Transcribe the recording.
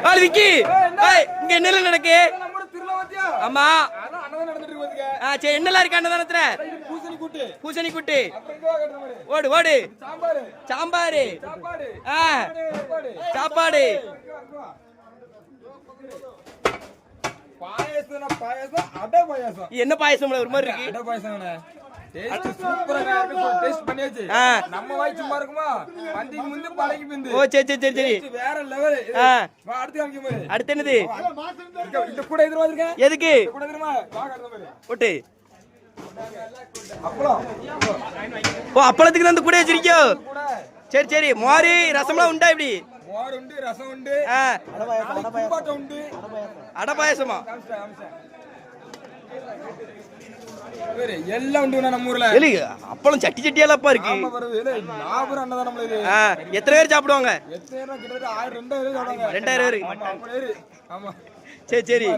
ஆள் விக்கி இங்க என்னல நடக்கு? ஆமா சரி என்னலாம் இருக்கு அன்னதானத்துல? பூசணி கூட்டு. ஓடு ஓடு. சாம்பாரு. சாப்பாடு. என்ன பாயசம் ஒரு மாதிரி இருக்கு? நம்ம வாய் சும்மா இருக்குமா? பந்திக்கு முந்து பழகி பிந்து. ஓ சரி சரி சரி வேற லெவல். அடுத்து காமிக்க பாரு. அடுத்து என்னது? இந்த கூட எதிர வந்திருக்கேன். எதுக்கு? கூட எதிரமா வாங்க பாரு. ஓட்டு. அப்பளம். ஓ அப்பளத்துக்கு தான் அந்த கூட வச்சிருக்கியோ? சரி சரி மோரி ரசம்லாம் உண்டா இப்படி? மோர் உண்டு, ரசம் உண்டு, உண்டு. அடை பாயசமா? எல்லாம் உண்டு நம்ம ஊர்ல. அப்பளம் சட்டி சட்டியாலப்பா இருக்கு. எத்தனை பேர் சாப்பிடுவாங்க? 2000 பேர். சரி சரி